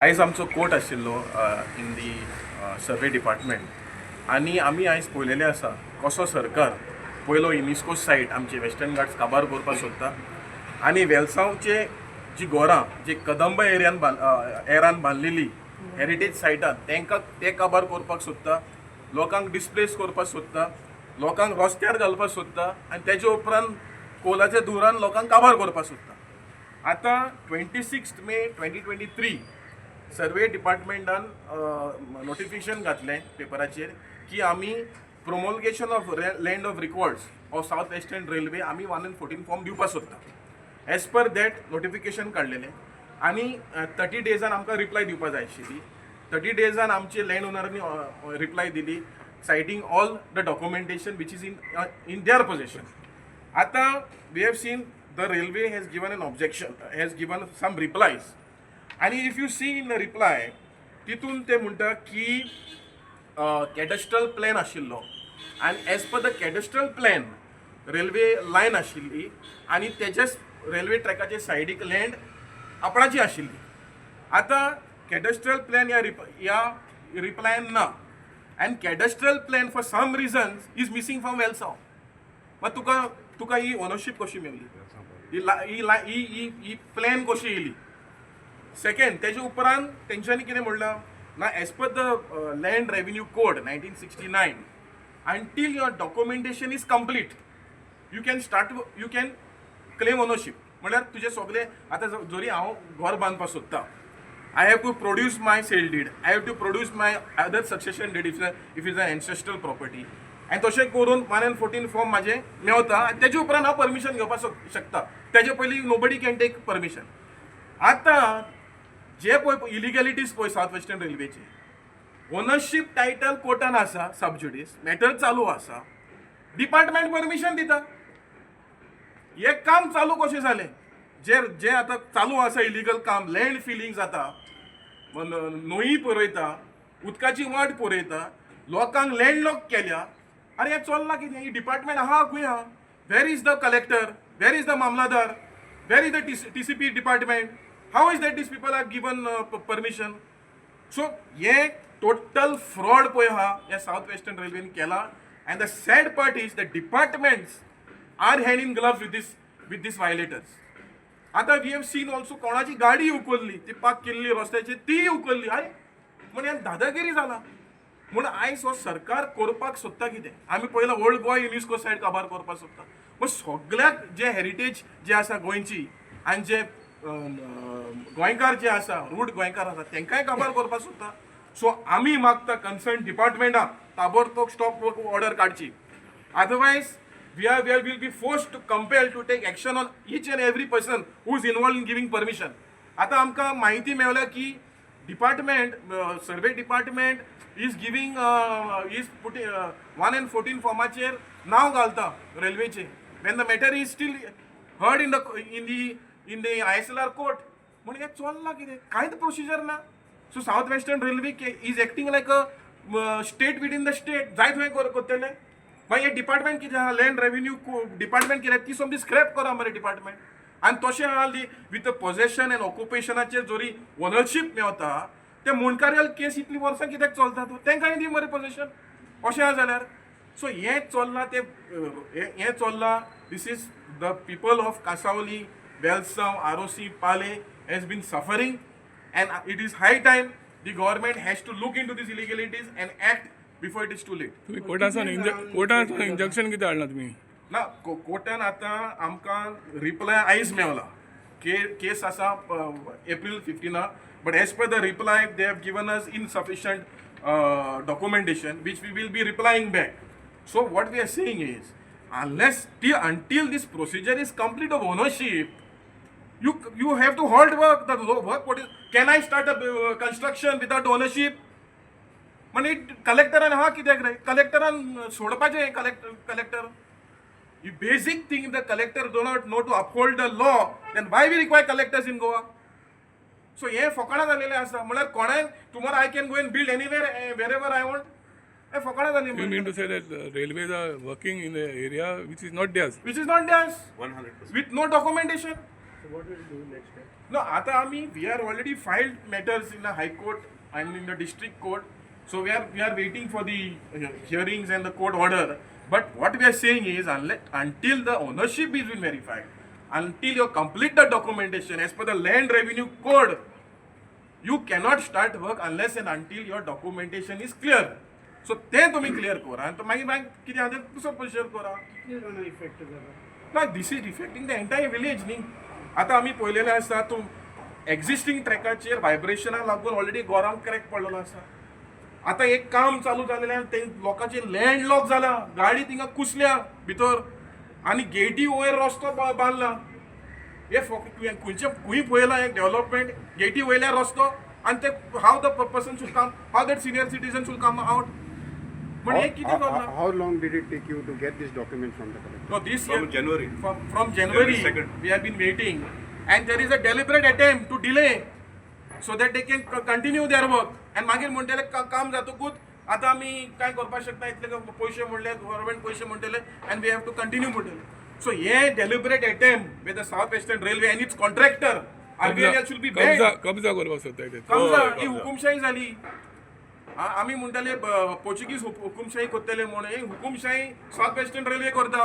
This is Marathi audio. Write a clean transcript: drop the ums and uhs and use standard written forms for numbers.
आयज आमचो कोर्ट आशिल्लो इन दी सर्वे डिपार्टमेंट आनी आमी आयज पळयलेलें आसा कसो सरकार पयलो युनेस्को सायट आमचे वेस्टर्न घाट्स काबार करपाक सोदता आनी वेलसांवचे जी घरां जी कदंब एरान बांदलेली हेरिटेज सायटां ते काबार करपाक सोदता, लोकांक डिस्प्लेस करपाक सोदता, लोकांक रस्त्यार घालपाक सोदता आनी तेजे उपरांत कोलाच्या धुरान लोकांक काबार करपाक सोदता. आतां 26 मे 2023 सर्वे डिपार्टमेंटान नोटिफिकेशन घातलें पेपराचेर की आमी promulgation of land of records of south western railway आमी 114 फॉर्म दिवपाक सोदता. एज पर दॅट नोटिफिकेशन काडलेलें आनी 30 डेजान आमकां रिप्लाय दिवपाक जाय आशिल्ली. 30 डेजान आमचे लँड ओनरांनी रिप्लाय दिली citing all the documentation which is in their possession. आतां we have seen the railway has given an objection, has given some replies आणि if you see in the reply तितून ते म्हणटा की कॅडस्ट्रल प्लॅन आशिल्लो आनी as per the cadastral plan railway line आशिल्ली आनी तेच्याच रेल्वे ट्रॅकाचे सायडीक लँड आपणाची आशिल्ली. आतां कॅडस्ट्रल प्लॅन ह्या रिप्लायन ना and cadastral plan for some reasons is missing from Velsao. मग तुका ही ओनरशीप कशी मेळ्ळी, ही प्लॅन कशी येयली. सेकंड तेजे उपरांत तेंच्यांनी कितें म्हणलां ना as per the land revenue code 1969 until your documentation is complete you can claim ownership. म्हळ्यार तुजें सगळें आतां जरी हांव घर बांदपाक सोदतां I have to produce my sale deed, I have to produce my other succession deed if is an ancestral property आनी तशें करून 114 फॉर्म म्हाजें मेवता आनी तेजे उपरांत हांव परमिशन घेवपाक शकता. तेजे पयलीं नोबडी कॅन टेक परमिशन. आतां जे पळय इलिगॅलिटीज पळय सावथ वेस्टर्न रेल्वेचे ओनरशीप टायटल कोर्टान आसा, सबज्युडिस मॅटर चालू आसा, डिपार्टमेंट परमिशन दिता. हे काम चालू कशें जालें जे आतां चालू आसा इलिगल काम, लँड फिलिंग जाता, न्हंयी पुरयता, उदकाची वाट पुरयता, लोकांक लँडलॉक केल्या. आरे हें चल्लां कितें? ही डिपार्टमेंट आहा खंय आहा? Where is the collector, where is the mamlatdar, where is the TCP department? How is that these people are given permission? So हे टोटल फ्रॉड पळय आहा हे सावथ वेस्टर्न रेल्वेन केला. And the sad part is the departments are hand in gloves with these violators. आतां वी हॅव सीन ऑल्सो कोणाची गाडी उखल्ली, ती पाक केल्ली रस्त्याची ती उखल्ली. आरे म्हण हें दादागिरी जाला. म्हूण आयज हो सरकार करपाक सोदता कितें? आमी पयला ओल्ड गोवा युनेस्को सायट काबार करपाक सोदता. पूण सगळ्याक जे हेरिटेज जे आसा गोंयची आनी जे गोंयकार जे आसा, रूट गोंयकार आसा तांकांय काबार करपाक सोदता. सो आमी मागता कन्सर्न डिपार्टमेंटाक ताबडतोब स्टॉप वर्क ऑर्डर काडची. Otherwise we will be forced to compel to take action on each and every person who is involved in giving permission. आता आमकां माहिती मेळ्ळ्या की department survey department is giving is putting 114 फॉर्माचेर नांव घालता रेल्वेचे Wien the matter is steel heard in the ISLR court. म्हण हें चल्लां कितें? कांयच प्रोसिजर ना. So south western railway is acting like a state within the state. जाय थंय करतले. मागीर हे डिपार्टमेंट कितें आहा, लँड रेव्हेन्यू डिपार्टमेंट कितें ती समजी स्क्रॅप करा मरे डिपार्टमेंट. आनी तशें आली विथ पॉजेशन एंड ऑक्युपेशनाचेर जोरी ओनरशीप मेवता ते मुणकारेल केस इतली वर्सां कित्याक चलता? तांकांय दी मरे पॉजेशन अशें आहा जाल्यार. सो हें चल्लां ते हें चल्लां. This is the people of Cansaulim, Velsao, ROC, Pale has been suffering and it is high time the government has to look in to these illegalities and act before it is too late. तुम्ही कोर्टासान इंजक्शन कितें हाडला तुमी? ना कोर्टान आतां आमकां रिप्लाय आयज मेवला. केस आसा April 15 but as per the reply they have given us insufficient documentation which we will be replying back. So what we are saying is until this procedure is complete of ownership, you have to halt work. The work what is, can I start a construction without ownership? म्हणजे कलेक्टरान हा कित्याक रे? कलेक्टरान सोडपाचें कलेक्टर. ही basic thing. The collector do not know to uphold the law then why we require collectors in Goa? So हे फकाणां जालेलें आसा. म्हळ्यार कोणाय tomorrow I can go and build anywhere wherever I want. हे फकाणां You जाली. mean to say that railways are working in the area which is not theirs? Which is not theirs 100%. with no documentation. No, आता आम्ही we are already filed matters in the High Court and in the District Court. So we are waiting for the hearings and the court order. But what we are saying is until the ownership is been verified, until you complete the documentation as per the Land Revenue Code, you cannot start work unless and until your documentation is clear. So ते तुम्ही क्लियर करा आणि मागीर बँक कितें आहा तें दुसरो प्रोसिजर करा. ना this is affecting the entire village न्ही. आता आमी पळयलेलें आसा तूं एक्झिस्टिंग ट्रॅकाचेर व्हायब्रेशनाक लागून ऑलरेडी गोरांक क्रॅक पडलेलो आसा. आता एक काम चालू जालेल्यान ते लोकांचे लँड लॉक जाला, गाडी थिंगा कुसल्या भितर आनी गेटी वयर रस्तो बांदला. हे खंयचे खंय पळयला एक डेव्हलपमेंट गेटी वयल्यार रस्तो आनी ते how the person should come, how that senior citizen should come out. पण हे कितें जाता? How long did it take you to get this document from the collector? No, this From year, January. From January, January 2nd. we have been waiting, and there is a deliberate attempt to delay, so that they can continue their work. And मागीर म्हणटले काम जातकूच आता आमी काय करपाक शकता इतले पयशे म्हणले गव्हर्नमेंट पयशे म्हणटले and we have to continue म्हणटले. So हे deliberate attempt with the South Western Railway and its contractor, RVNL should be banned. कब्जा करपाक सोदताय ते. कब्जा ही हुकुमशाही झाली. आमी म्हणटाले पोर्चुगीज हुकुमशाही करतले म्हणून ही हुकुमशाही साउथ वेस्टर्न रेल्वे करता.